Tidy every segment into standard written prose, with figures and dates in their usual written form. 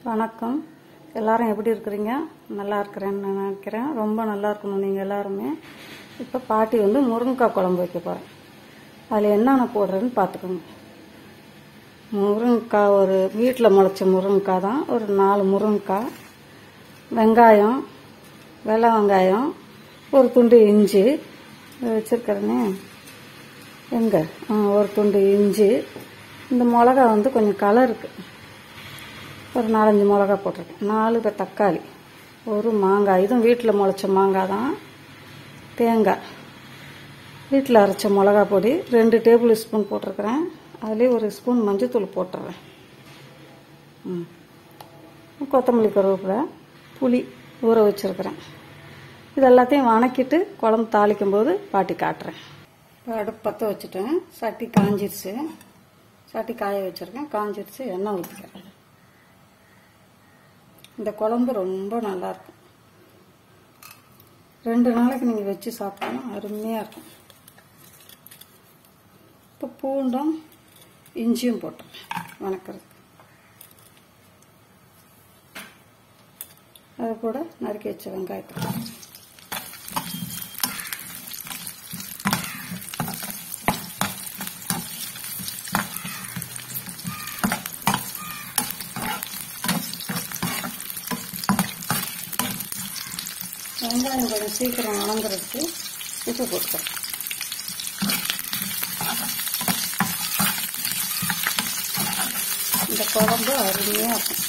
வணக்கம். எல்லாரும் எப்படி இருக்கிறீங்க? நல்லா இருக்கிறேன்னு நினைக்கிறேன். ரொம்ப நல்லா இருக்கணும் நீங்கள் எல்லாருமே. இப்போ பாட்டி முருங்கைக்காய் குழம்பு வைக்க போகிறேன். அதில் என்னென்ன போடுறேன்னு பார்த்துக்கோங்க. முருங்கைக்காய் ஒரு வீட்டில் முளைச்ச முருங்கைக்காய் தான். ஒரு 4 முருங்கைக்காய், வெங்காயம், வெள்ளை வெங்காயம், ஒரு துண்டு இஞ்சி வச்சுருக்கிறேனே எங்கே ஒரு துண்டு இஞ்சி. இந்த மிளகா கொஞ்சம் கலருக்கு ஒரு 4-5 மிளகா போட்டிருக்கேன். 4 தக்காளி, ஒரு மாங்காய், இதுவும் வீட்டில் முளைச்ச மாங்காய் தான். தேங்காய், வீட்டில் அரைச்ச மிளகா பொடி 2 டேபிள் ஸ்பூன் போட்டிருக்கிறேன். அதுலேயே 1 ஸ்பூன் மஞ்சத்தூள் போட்டுறேன். கொத்தமல்லி, கருவேப்பிலை, புளி ஊற வச்சுருக்கிறேன். இது எல்லாத்தையும் வணக்கிட்டு குழம்பு தாளிக்கும் போது பாட்டி காட்டுறேன். இப்போ அடுப்பு பற்ற வச்சுட்டேன். சட்டி காஞ்சிருச்சு. சட்டி காய வச்சுருக்கேன். காஞ்சிருச்சு. எண்ணெய் ஊற்றிக்கிறேன். இந்த குழம்பு ரொம்ப நல்லாயிருக்கும். 2 நாளைக்கு நீங்கள் வச்சு சாப்பிட்டோன்னா அருமையாக இருக்கும். இப்போ பூண்டும் இஞ்சியும் போட்டேன் வணக்கிறதுக்கு. அது கூட நறுக்கி வச்ச வெங்காயத்தை வெங்காயம் கொஞ்சம் சீக்கிரம் வணங்குறதுக்கு உப்பு போட்டுக்கிறேன். இந்த குழம்பு அருமையாக இருக்கும்.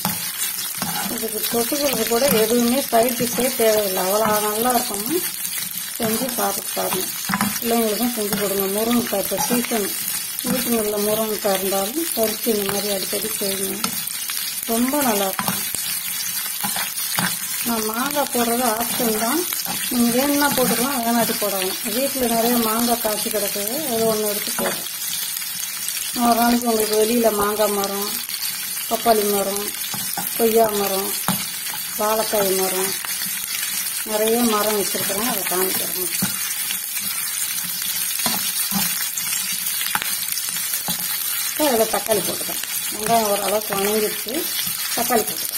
இதுக்கு தொட்டுக்கிறது கூட எதுவுமே சைட் டிஷ்ஷே தேவையில்லை. அவ்வளோ நல்லா இருக்கணும். செஞ்சு சாப்பிட்டு பாருங்க. பிள்ளைங்களுக்கும் செஞ்சு கொடுங்க. முருங்கைக்காய் இப்போ சீசன். வீட்டுங்களில் முருங்கைக்காய் இருந்தாலும் பறிச்சு இந்த மாதிரி அடிக்கடி செய்யுங்க. ரொம்ப நல்லாயிருக்கும். நான் மாங்காய் போடுறது ஆப்ஷன் தான். நீங்கள் வேணும்னா போட்டுக்கலாம், வேணாட்டி போடலாம். வீட்டில் நிறைய மாங்காய் காய்ச்சி கிடக்குது. அது ஒன்று எடுத்து போடுறேன். ஒரு நாளைக்கு உங்களுக்கு வெளியில் மாங்காய் மரம், பப்பாளி மரம், கொய்யா மரம், வாழைக்காய் மரம், நிறைய மரம் வச்சுருக்கிறேன். அதை காமிக்கிறேன். இப்போ அதில் தக்காளி போட்டுக்கிறேன். வெங்காயம் ஓரளவுக்கு வணங்கிடுச்சு. தக்காளி போட்டுக்கிறேன்.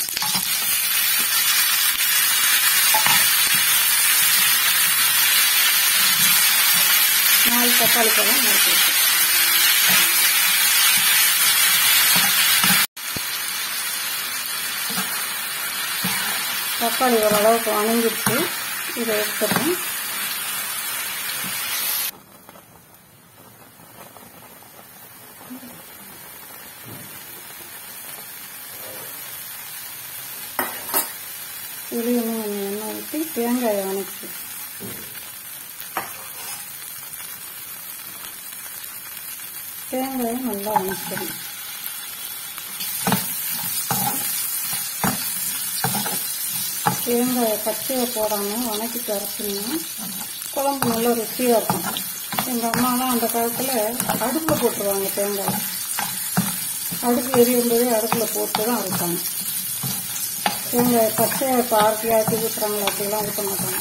தக்காளி பழம் நறுக்கி வச்சு தக்காளி ஓரளவுக்கு வணங்கிடுச்சு. இதை எடுத்துடுறேன். இதுலேயும் கொஞ்சம் எண்ணெய் ஊற்றி தேங்காயை வணக்கி தேங்காயை நல்லா வணக்கணும். தேங்காயை பச்சையை போடாமல் வணக்கிட்டு அரைச்சிங்கன்னா குழம்பு நல்லா ருசியாக இருக்கும். எங்கள் அம்மாலாம் அந்த காலத்தில் அடுப்பில் போட்டுருவாங்க. தேங்காய் அடுப்பு எரியும்போதே அடுப்பில் போட்டு தான் அரைப்பாங்க. தேங்காயை பச்சையை இப்போ ஆக்கி ஊற்றுறாங்களா அப்படிலாம் ஊற்ற மாட்டாங்க.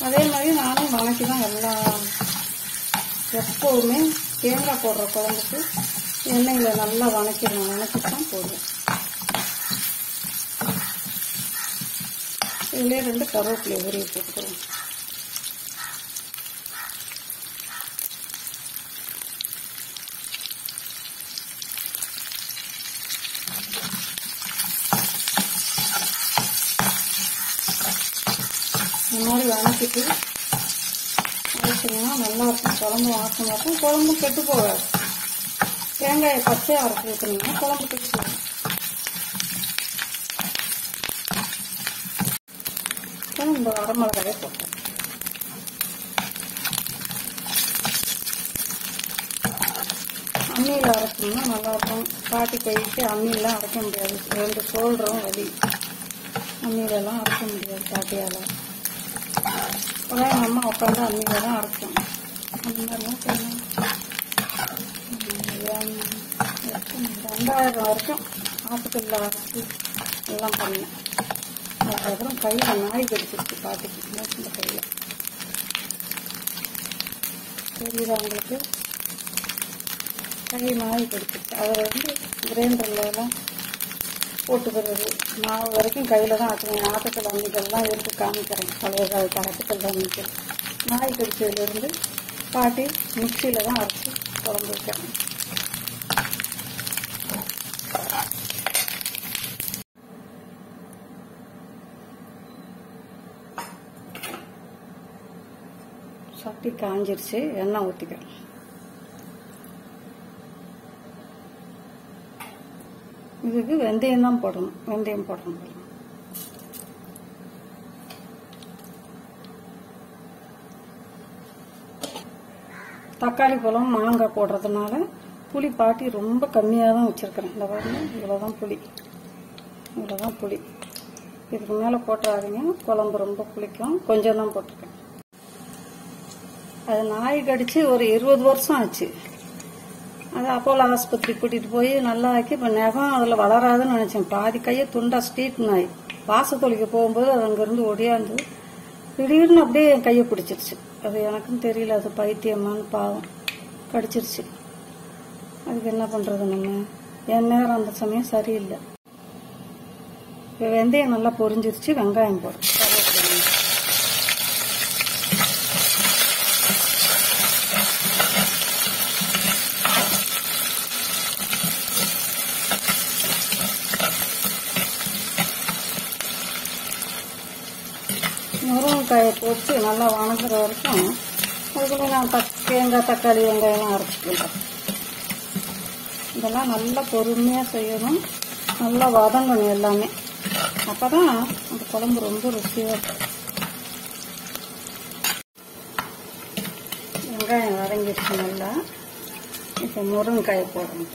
அதே மாதிரி நானும் வணக்கி தான் எல்லாம் எப்போவுமே தேங்காய் போடுற குழம்புக்கு எண்ணெயில் நல்லா வணக்கிடணும். வணக்கிட்டு போடுவேன். இதுலேயே 2 கருவேப்பிலை உருவி போட்டுக்கிறோம். இந்த மாதிரி வணக்கிட்டு அரைச்சிங்கன்னா நல்லா இருக்கும். குழம்பு வாசமாக இருக்கும். குழம்பு கெட்டு போகாது. தேங்காயை பச்சையாக அரைச்சி ஊற்றினீங்கன்னா குழம்பு கெட்டு போகும். இந்த வரமிளகாயை போட்டேன். அம்மியில் அரைச்சிங்கன்னா நல்லாயிருக்கும். பாட்டி கைக்கு அம்மியெலாம் அரைக்க முடியாது. 2 ஷோல்டரும் வலி. அம்மியிலலாம் அரைக்க முடியாது பாட்டியால். அதான் எங்கள் அம்மா உட்காந்து அம்மியில் தான் அரைச்சோம். அந்த மாதிரிலாம் செய்யணும். 2000 வரைக்கும் ஹாஸ்பிட்டலில் அரைச்சி எல்லாம் பண்ணேன். அதுக்கப்புறம் கையில் நாய் கடிச்சிருச்சு பாட்டிக்கு. இந்த கையில் தெரியுதா உங்களுக்கு? கை நாய் கடிச்சிருச்சு. அதை கிரைண்டர்லாம் போட்டுக்கிறது. மாவு வரைக்கும் கையில் தான் ஆட்டுவேன். ஆட்டுக்கல் அம்மிக்கெல்லாம் எடுத்து காமிக்கிறேன். பழைய காலத்து ஆட்டுக்கல் அம்மிக்கல் நாய் கடிச்சதுலேருந்து பாட்டி மிக்சியில் தான் அரைச்சி குழம்பு வைக்கிறேன். சட்டி காஞ்சிருச்சு, எண்ணெய் ஊற்றிக்கிறேன். இதுக்கு வெந்தயம் தான் போடணும். வெந்தயம் போடணும். தக்காளி பழம் மாங்காய் போடுறதுனால புளி பாட்டி ரொம்ப கம்மியாக தான் வச்சுருக்கிறேன். இந்த பாருங்க, இவ்வளோதான் புளி, இவ்வளோதான் புளி. இதுக்கு மேலே போட்டுறாதீங்க, குழம்பு ரொம்ப புளிக்கும். கொஞ்சம் தான் போட்டிருக்கேன். அது நாய் கடிச்சு ஒரு 20 வருஷம் ஆச்சு. அது அப்போலோ ஆஸ்பத்திரி கூட்டிகிட்டு போய் நல்லா ஆக்கி இப்போ நகம் அதில் வளராதுன்னு நினச்சேன். பாதி கையை துண்டா ஸ்ட்ரீட் நாய் வாசத்தொழிக்க போகும்போது அது அங்கேருந்து ஒடியாந்து திடீர்னு அப்படியே என் கையை பிடிச்சிருச்சு. அது எனக்கும் தெரியல, அது பைத்தியமான்னு பாவம் கடிச்சிருச்சு. அதுக்கு என்ன பண்ணுறது நம்ம? என் நேரம் அந்த சமயம் சரியில்லை. இப்போ வெந்தயம் நல்லா பொரிஞ்சிருச்சு. வெங்காயம் போடும். முருங்கைக்காயை போட்டு நல்லா வணங்குற வரைக்கும் அதுக்குள்ளே நான் தேங்காய் தக்காளி வெங்காயம்லாம் அரைச்சிக்கலாம். இதெல்லாம் நல்லா பொறுமையாக செய்யணும். நல்லா வதங்கணும் எல்லாமே. அப்போ தான் அந்த குழம்பு ரொம்ப ருசியாக இருக்கும். வெங்காயம் வதங்கிடுச்சு நல்லா. இப்போ முருங்கைக்காயை போடணும்.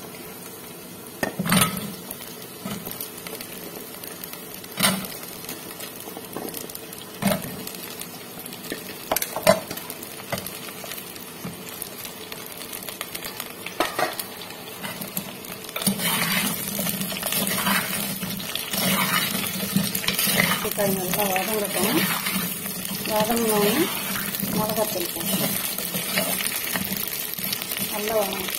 நல்லா வதங்கட்டும். வதங்கினோன்னு மிளகாத்தூள் போடணும். நல்லா வதங்கணும்.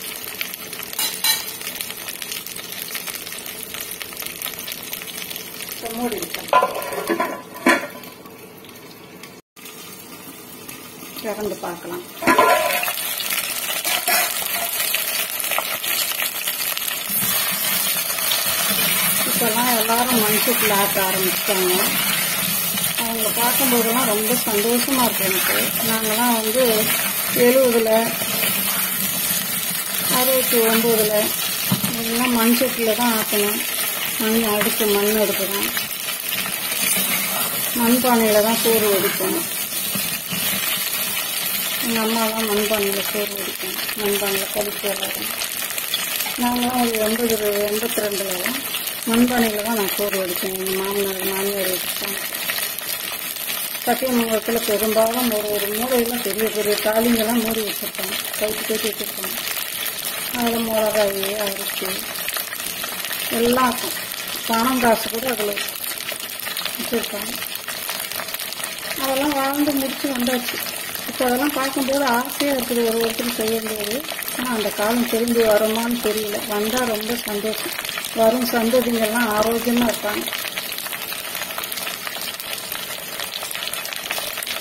மூடி வைக்கணும். திறந்து பார்க்கலாம். இப்போல்லாம் எல்லாரும் மண்சட்டில் ஆட்ட ஆரம்பிச்சிட்டாங்க. அவங்க பார்க்கும்போதெல்லாம் ரொம்ப சந்தோஷமா இருக்கு எனக்கு. நாங்கள்லாம் 70ல் 69ல் எல்லாம் மண்சட்டியில் தான் ஆட்டணும். மண் அடுப்பு மண் அடுப்பு தான். மண்பானையில் தான் சோறு வடிப்போம். எங்கள் அம்மாலாம் மண்பானையில் சோறு வடிப்போம். மண்பானையில் கழிச்சு எல்லாரும். நாங்களாம் ஒரு 82ல் மண்பானையில் தான் நான் சோறு வடிப்பேன். எங்கள் மாமியார் வச்சுட்டாங்க. சத்தியமங்கலத்தில் பெரும்பாலும் ஒரு மூடையெல்லாம் பெரிய பெரிய தாலிங்கெல்லாம் மூடி வச்சுருப்பாங்க. கட்டி வச்சுருப்பாங்க. அதில் மிளகாய் அரிசி எல்லாம் பணம் காசு கூட அதில் வச்சுருப்பாங்க. அதெல்லாம் வாழ்ந்து முடிச்சு வந்தாச்சு. இப்போ அதெல்லாம் பார்க்கும்போது ஆசையாக இருக்குது. ஒருத்தரும் செய்ய முடியாது. ஆனால் அந்த காலம் திரும்பி வருமானு தெரியல. வந்தால் ரொம்ப சந்தோஷம். வரும் சந்ததிங்கெல்லாம் ஆரோக்கியமாக இருப்பாங்க.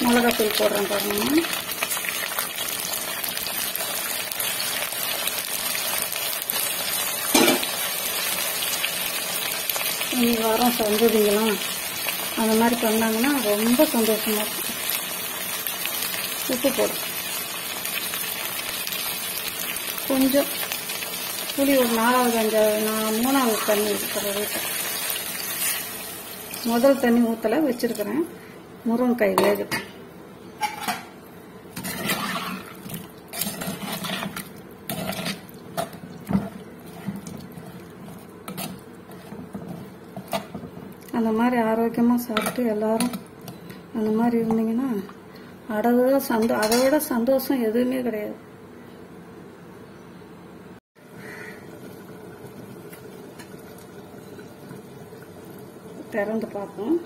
மிளகாத்தூள் போடுறேன் பாருங்க. இனி வரும் சந்ததிங்கெல்லாம் அந்த மாதிரி பண்ணாங்கன்னா ரொம்ப சந்தோஷமா இருக்கும். உப்பு போடும். கொஞ்சம் புளி ஒரு 4வது 5வது நான் 3வது தண்ணி ஊற்றுறேன். முதல் தண்ணி ஊற்றலை வச்சிருக்கிறேன். முருங்கைக்காய் வேகுது. அந்த மாதிரி ஆரோக்கியமாக சாப்பிட்டு எல்லாரும் அந்த மாதிரி இருந்தீங்கன்னா அதை விட சந்தோஷம் எதுவுமே கிடையாது. திறந்து பார்ப்போம்.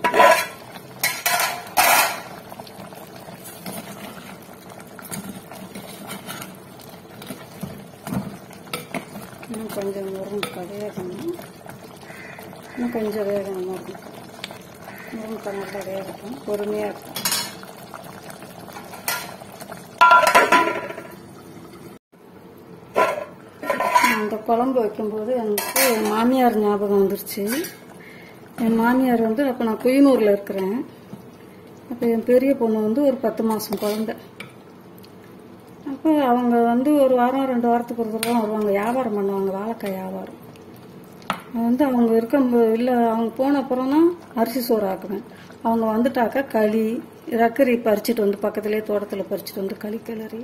இன்னும் கொஞ்சம் முருங்கைக்காய் வேகணும். இன்னும் கொஞ்சம் வேகமாக இருக்கும். முருங்கைக்காய் நல்லா வேகட்டும், பொறுமையாக இருக்கும். அந்த குழம்பு வைக்கும்போது எனக்கு என் மாமியார் ஞாபகம் வந்துருச்சு. என் மாமியார் வந்து அப்போ நான் குயினூரில் இருக்கிறேன். அப்போ என் பெரிய பொண்ணு வந்து ஒரு 10 மாதம் குழந்தை. அப்போ அவங்க வந்து ஒரு வாரம் 2 வாரத்துக்கு ஒரு தடவை வருவாங்க, வியாபாரம் பண்ணுவாங்க, வாழைக்காய் வியாபாரம். வந்து அவங்க இல்லை அவங்க போன அப்புறம் தான் அரிசி சோறு ஆக்குவேன். அவங்க வந்துட்டாக்கா களி ரக்கரி பறிச்சுட்டு வந்து பக்கத்துலேயே தோட்டத்தில் பறிச்சுட்டு வந்து களி கிளறி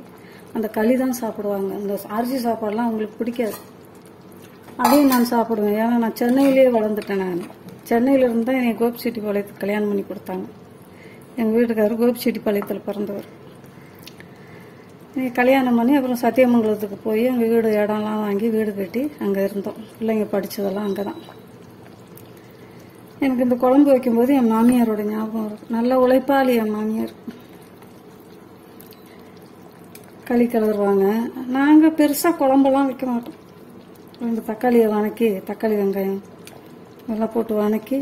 அந்த களி தான் சாப்பிடுவாங்க. இந்த அரிசி சாப்பாடுலாம் அவங்களுக்கு பிடிக்காது. அதையும் நான் சாப்பிடுவேன். ஏன்னா நான் சென்னையிலேயே வளர்ந்துட்டேன். நான் சென்னையிலேருந்து தான் என்னை கோபிச்செட்டிப்பாளையத்துக்கு கல்யாணம் பண்ணி கொடுத்தாங்க. எங்கள் வீட்டுக்காரர் கோபிச்செட்டிப்பாளையத்தில் பிறந்தவர். கல்யாணம் பண்ணி அப்புறம் சத்தியமங்கலத்துக்கு போய் அங்கே வீடு இடம்லாம் வாங்கி வீடு கட்டி அங்கே இருந்தோம். பிள்ளைங்க படித்ததெல்லாம் அங்கே தான். எனக்கு இந்த குழம்பு வைக்கும்போது என் மாமியாரோட ஞாபகம் இருக்கும். நல்ல உழைப்பாளி என் மாமியார். களி கிளறுவாங்க. நாங்கள் பெருசாக குழம்பெல்லாம் வைக்க மாட்டோம். 2 தக்காளியை வணக்கி, தக்காளி வெங்காயம் எல்லாம் போட்டு வணக்கி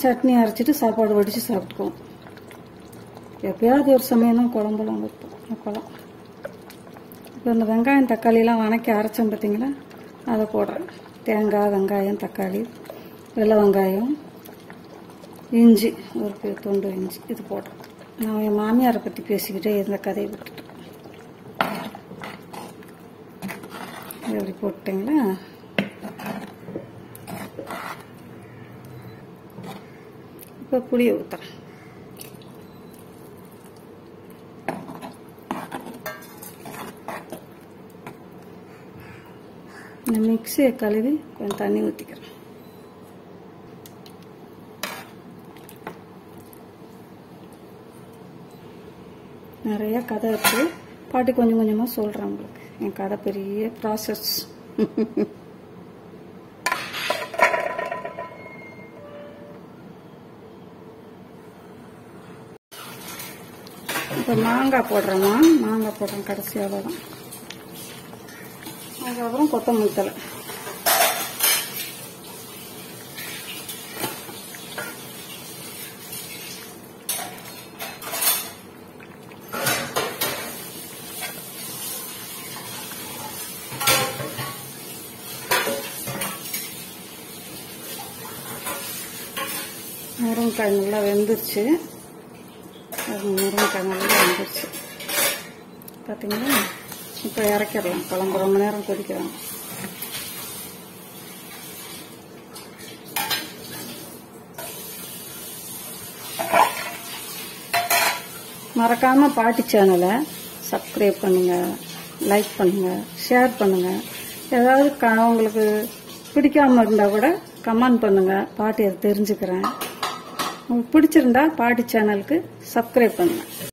சட்னி அரைச்சிட்டு சாப்பாடு வடித்து சாப்பிட்டுக்குவோம். எப்பயாவது ஒரு சமயம் தான் குழம்புலாம் வைப்போம். குழம்பு இப்போ இந்த வெங்காயம் தக்காளிலாம் வணக்கி அரைச்சோம் பார்த்தீங்களா, அதை போடுறேன். தேங்காய், வெங்காயம், தக்காளி, வெள்ளை வெங்காயம், இஞ்சி, ஒரு துண்டு இஞ்சி, இது போடுறேன். நான் என் மாமியாரை பற்றி பேசிக்கிட்டே இந்த கதையை விட்டுட்டேன். எப்படி போட்டீங்களா? இப்போ புளியை ஊற்றுறேன். இந்த மிக்சியை கழுவி கொஞ்சம் தண்ணி ஊற்றிக்கிறேன். நிறைய கதை இருக்கு. பாட்டி கொஞ்சம் கொஞ்சமாக சொல்கிறேன் உங்களுக்கு. என் கதை பெரிய ப்ராசஸ். இப்போ மாங்காய் போடுறோமா, மாங்காய் போடுறோம் கடைசி, அவ்வளோதான். அதுக்கப்புறம் கொத்தமல்லி தழை. முருங்கைக்காய் நல்லா வெந்துருச்சு. முருங்கைக்காய் நல்லா வெந்துருச்சு பார்த்தீங்களா? இப்போ இறக்கிடலாம். குழம்பு ரொம்ப நேரம் கொதிக்கிறாங்க. மறக்காமல் பாட்டி சேனலை சப்ஸ்கிரைப் பண்ணுங்கள், லைக் பண்ணுங்கள், ஷேர் பண்ணுங்கள். ஏதாவது உங்களுக்கு பிடிக்காமல் இருந்தால் கூட கமெண்ட் பண்ணுங்கள். பாட்டி அதை தெரிஞ்சுக்கிறேன். உங்களுக்கு பிடிச்சிருந்தா பாட்டி சேனலுக்கு சப்ஸ்கிரைப் பண்ணுங்கள்.